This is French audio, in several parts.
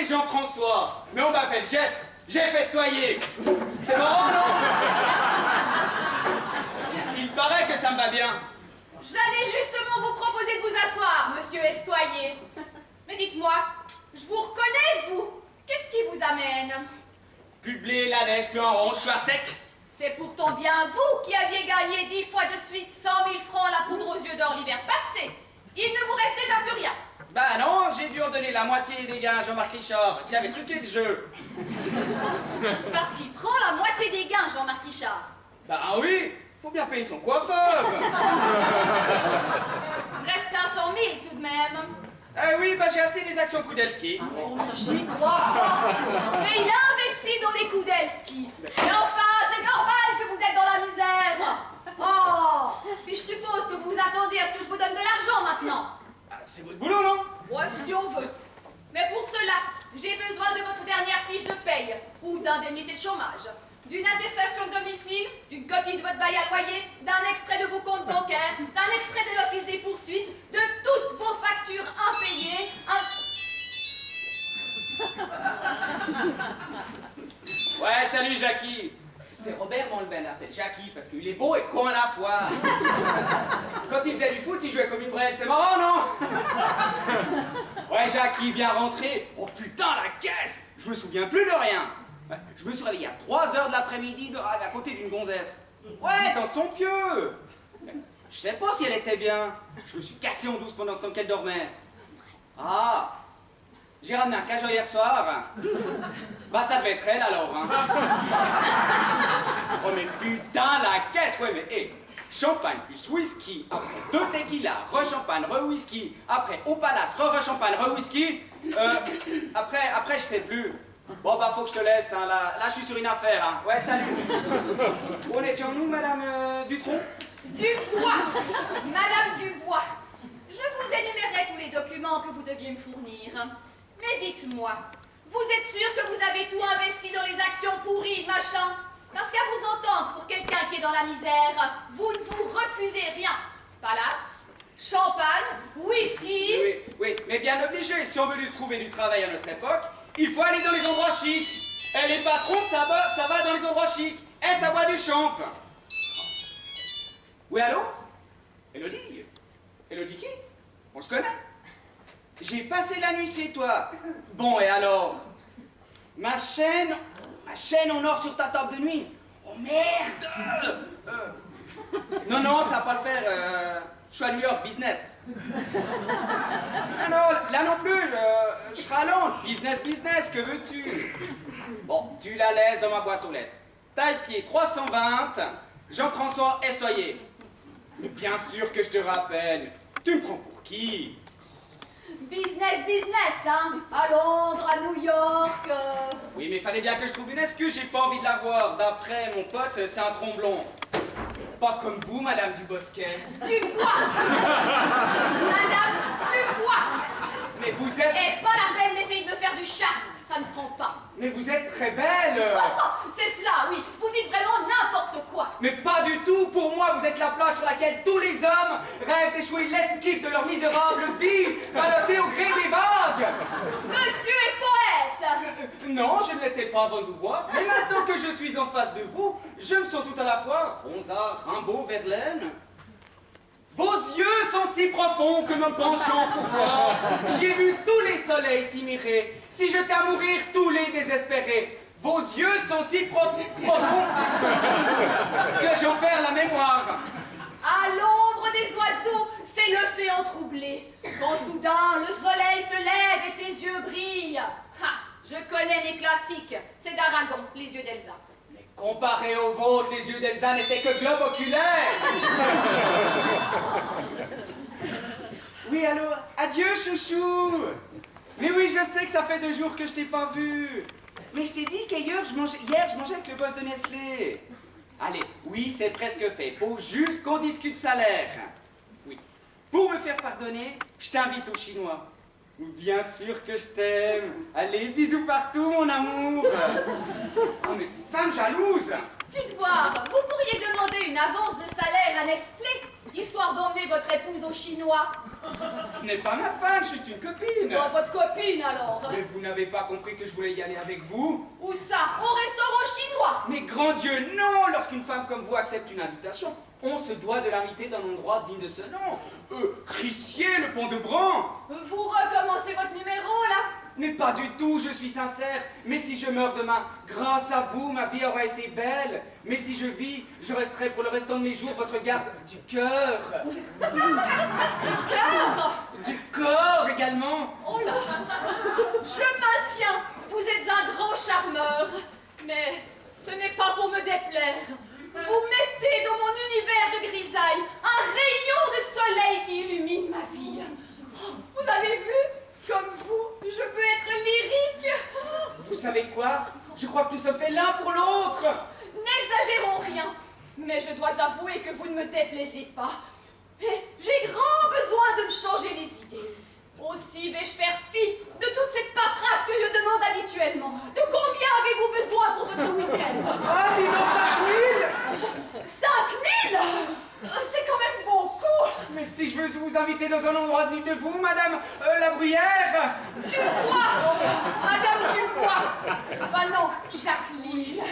Jean-François, mais on m'appelle Jeff. Jeff Estoyer. C'est marrant, non? Il paraît que ça me va bien. J'allais justement vous proposer de vous asseoir, monsieur Estoyer. Mais dites-moi, je vous reconnais, vous. Qu'est-ce qui vous amène? Plus de blé, la neige, plus en rond, je suis à sec. C'est pourtant bien vous qui aviez gagné 10 fois de suite 100 000 francs à la poudre aux yeux d'or l'hiver passé. Il ne vous reste déjà plus rien. Bah non, j'ai dû en donner la moitié des gains à Jean-Marc Richard. Il avait truqué le jeu. Parce qu'il prend la moitié des gains, Jean-Marc Richard. Bah oui, faut bien payer son coiffeur. Reste 500 000 tout de même. Oui, bah j'ai acheté des actions Kudelski. Oh, je n'y crois pas. Mais il a investi dans les Kudelski. Mais enfin, c'est normal que vous êtes dans la misère. Oh, puis je suppose que vous attendez à ce que je vous donne de l'argent maintenant. C'est votre boulot, non? Ouais, si on veut. Mais pour cela, j'ai besoin de votre dernière fiche de paye, ou d'indemnité de chômage, d'une attestation de domicile, d'une copie de votre bail à loyer, d'un extrait de vos comptes bancaires, d'un extrait de l'office des poursuites, de toutes vos factures impayées, Ouais, salut Jackie. C'est Robert Monleben, appelle Jackie, parce qu'il est beau et con à la fois. Quand il faisait du foot, il jouait comme une brêle. C'est marrant, non? Ouais, Jackie, bien rentré. Oh putain, la caisse! Je me souviens plus de rien. Ouais, je me suis réveillé à 3h de l'après-midi à côté d'une gonzesse. Ouais, dans son pieu. Je sais pas si elle était bien. Je me suis cassé en douce pendant ce temps qu'elle dormait. Ah! J'ai ramené un cajot hier soir. Bah ça devait être elle alors, hein. Oh mais putain la caisse. Ouais mais hé, champagne plus whisky, après 2 tequila, re-champagne, re-whisky, après au palace, re-champagne, re-whisky, après je sais plus. Bon bah faut que je te laisse, hein. Là je suis sur une affaire, hein. Ouais salut. Où en étions-nous, madame Dutronc? Dubois, Madame Dubois, je vous énumérerai tous les documents que vous deviez me fournir. Mais dites-moi, vous êtes sûr que vous avez tout investi dans les actions pourries, machin? Parce qu'à vous entendre, pour quelqu'un qui est dans la misère, vous ne vous refusez rien. Palace, champagne, whisky... Oui, mais bien obligé. Si on veut lui trouver du travail à notre époque, il faut aller dans les endroits chics. Et les patrons, ça va dans les endroits chics. Et ça boit du champ. Oui, allô? Élodie? Élodie qui? On se connaît? J'ai passé la nuit chez toi. Bon, et alors? Ma chaîne en or sur ta table de nuit. Oh merde! Non, ça va pas le faire. Je suis à New York, business. Non, là non plus, je serai à Londres. Business, que veux-tu? Bon, tu la laisses dans ma boîte aux lettres. Taille-pied 320, Jean-François Estoyer. Mais bien sûr que je te rappelle. Tu me prends pour qui? Business, hein? À Londres, à New York... Oui, mais fallait bien que je trouve une excuse, j'ai pas envie de la voir. D'après mon pote, c'est un tromblon. Pas comme vous, Madame Dubosquet. Dubois! Madame Dubois! Mais vous êtes... Et pas la peine d'essayer de me faire du charme, ça ne prend pas. Mais vous êtes très belle. C'est cela, oui. Vous dites vraiment n'importe quoi. Mais pas du tout. Pour moi, vous êtes la plage sur laquelle tous les hommes rêvent d'échouer l'esquive de leur misérable vie, ballottée au gré des vagues. Monsieur est poète. Non, je ne l'étais pas avant de vous voir. Mais maintenant que je suis en face de vous, je me sens tout à la fois Ronsard, Rimbaud, Verlaine. Vos yeux sont si profonds que me penchant pour voir, j'ai vu tous les soleils s'y mirer. Si jetais à mourir tous les désespérés, vos yeux sont si profonds que j'en perds la mémoire. À l'ombre des oiseaux, c'est l'océan troublé. Quand soudain le soleil se lève et Ha, je connais mes classiques. C'est d'Aragon, les yeux d'Elsa. Mais comparé aux vôtres, les yeux d'Elsa n'étaient que globe oculaire. Oui, allô? Adieu, chouchou. Mais oui, je sais que ça fait 2 jours que je t'ai pas vu. Mais je t'ai dit qu'hier, je mangeais avec le boss de Nestlé. Allez, oui, c'est presque fait. Faut juste qu'on discute salaire. Oui. Pour me faire pardonner, je t'invite au chinois. Bien sûr que je t'aime. Allez, bisous partout, mon amour. Oh, mais c'est femme jalouse. Dites voir, vous pourriez demander une avance de salaire à Nestlé, histoire d'emmener votre épouse au Chinois. Ce n'est pas ma femme, juste une copine. Bon, votre copine alors. Mais vous n'avez pas compris que je voulais y aller avec vous? Où ça? Au restaurant chinois? Mais grand Dieu, non! Lorsqu'une femme comme vous accepte une invitation, on se doit de l'inviter d'un endroit digne de ce nom. Crissier, le pont de Bran! Vous recommencez votre numéro là? Mais pas du tout, je suis sincère. Mais si je meurs demain, grâce à vous, ma vie aura été belle. Mais si je vis, je resterai pour le restant de mes jours votre garde du cœur. Du cœur? Du corps également. Oh là! Je maintiens, vous êtes un grand charmeur. Mais ce n'est pas pour me déplaire. Vous mettez dans mon univers de grisaille un rayon de soleil qui illumine ma vie. Oh, vous avez vu? Comme vous, je peux être lyrique. Vous savez quoi? Je crois que nous sommes faits l'un pour l'autre. N'exagérons rien, mais je dois avouer que vous ne me déplaisez pas. Et j'ai grand besoin de me changer les idées. Aussi vais-je faire fi de toute cette paperasse que je demande habituellement. De combien avez-vous besoin pour votre week-end? Ah, disons 5 000! 5 000? C'est quand même beaucoup. Mais si je veux vous inviter dans un endroit digne de vous, madame la Bruyère. Dubois! Madame Dubois! Enfin non, Jacqueline.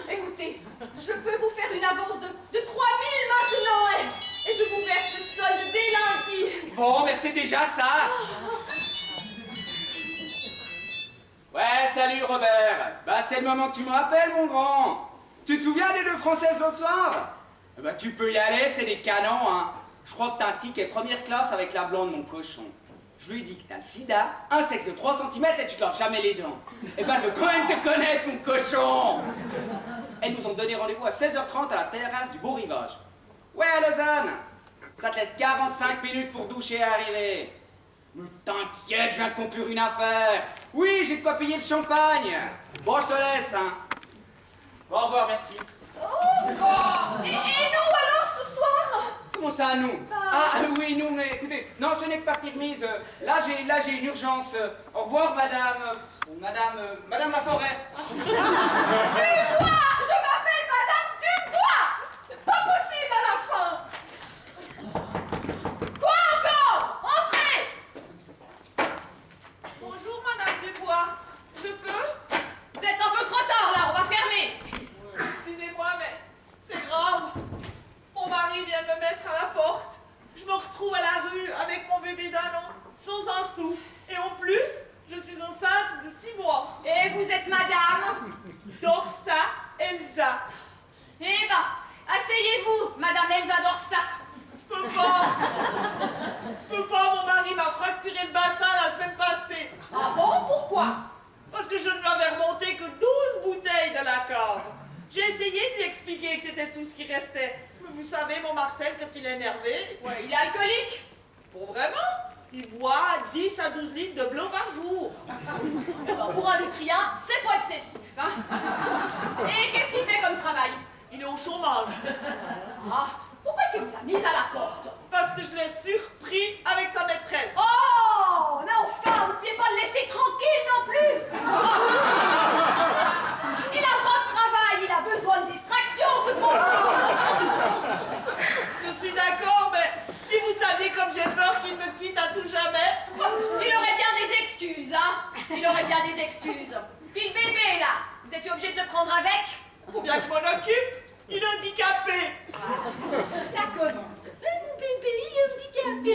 Écoutez, je peux vous faire une avance de 3 000 maintenant et je vous verse le solde dès lundi. Bon, mais c'est déjà ça. Ouais, salut Robert. Bah c'est le moment que tu me rappelles, mon grand. Tu te souviens des 2 Françaises l'autre soir? Bah tu peux y aller, c'est des canons, hein. Je crois que t'as un ticket première classe avec la blonde, mon cochon. Je lui dis que t'as le sida, un sec de 3 cm et tu te laves jamais les dents. Eh ben, elle veut quand même te connaître, mon cochon. Elles nous ont donné rendez-vous à 16h30 à la terrasse du Beau Rivage. Ouais, à Lausanne. Ça te laisse 45 minutes pour doucher et arriver. Mais t'inquiète, je viens de conclure une affaire. Oui, j'ai de quoi payer le champagne. Bon, je te laisse, hein. Au revoir, merci. Oh, et nous alors ce soir? Comment ça, nous? Ah oui, nous, mais écoutez, non, ce n'est que partie remise. Là, j'ai une urgence. Au revoir, madame Laforêt. Dubois! Je m'appelle Madame Dubois! C'est pas possible à la fin! Quoi encore? Entrez! Bonjour, Madame Dubois. Je peux? Vous êtes un peu trop tard là, on va fermer! Excusez-moi, mais c'est grave. Mon mari vient de me mettre à la porte. Je me retrouve à la rue avec mon bébé d'1 an, sans un sou. Et en plus, je suis enceinte de 6 mois. Et vous êtes madame? Dorsa Elsa. Eh ben, asseyez-vous, Madame Elsa Dorsa. Je peux pas. Je peux pas, mon mari m'a fracturé le bassin la semaine passée. Ah bon, pourquoi? Parce que je ne lui avais remonté que 12 bouteilles de la cave. J'ai essayé de lui expliquer que c'était tout ce qui restait. Mais vous savez, mon Marcel, quand il est énervé... Ouais, il est alcoolique. Pour vraiment? Il boit 10 à 12 litres de blanc par jour. Eh ben, pour un lutrien, c'est pas excessif, hein. Et qu'est-ce qu'il fait comme travail? Il est au chômage. Ah, pourquoi est-ce qu'il vous a mis à la porte? Parce que je l'ai surpris avec sa maîtresse. Oh, mais enfin, vous ne pouvez pas le laisser tranquille non plus. Il a pas de travail, il a besoin de distraction, ce pauvre. Je suis d'accord, mais si vous saviez comme j'ai peur qu'il me quitte à tout jamais. Il aurait bien des excuses, hein. Il aurait bien des excuses. Puis le bébé, là, vous étiez obligé de le prendre avec? Faut bien que je m'en occupe. Il est handicapé. Ça commence. Mon bébé, il est handicapé.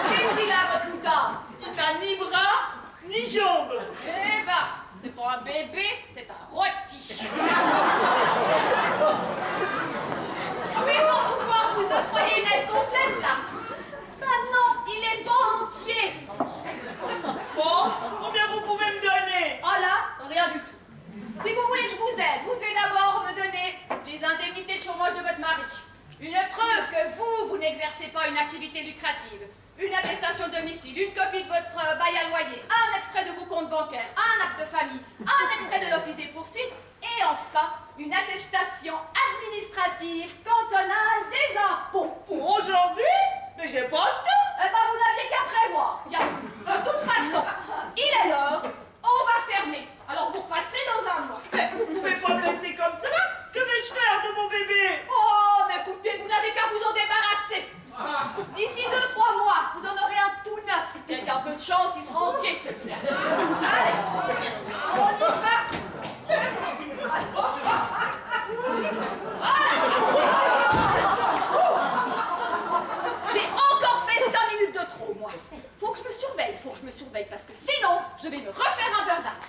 Qu'est-ce qu'il a, votre mouton? Il n'a ni bras, ni jambes. Eh ben, c'est pas un bébé, c'est un rôti. Mais pour pouvoir vous octroyer une aide complète, là. Ben non, il est pas entier. Bon, combien attestation de domicile, une copie de votre bail à loyer, un extrait de vos comptes bancaires, un acte de famille, un extrait de l'office des poursuites, et enfin, une attestation administrative cantonale des impôts. Pour aujourd'hui? Mais j'ai pas le temps. Eh ben, vous n'aviez qu'à prévoir. Tiens, de toute façon, il est l'heure, on va fermer. Alors vous repasserez dans un mois. Mais vous pouvez pas me laisser comme ça. Que vais-je faire de mon bébé? Oh, mais écoutez, vous n'avez qu'à vous en débarrasser. D'ici 2-3 mois, vous en aurez un tout neuf. Et avec un peu de chance, il sera entier celui-là. Allez, on y va. J'ai encore fait 5 minutes de trop, moi. Faut que je me surveille, parce que sinon, je vais me refaire un burn-out.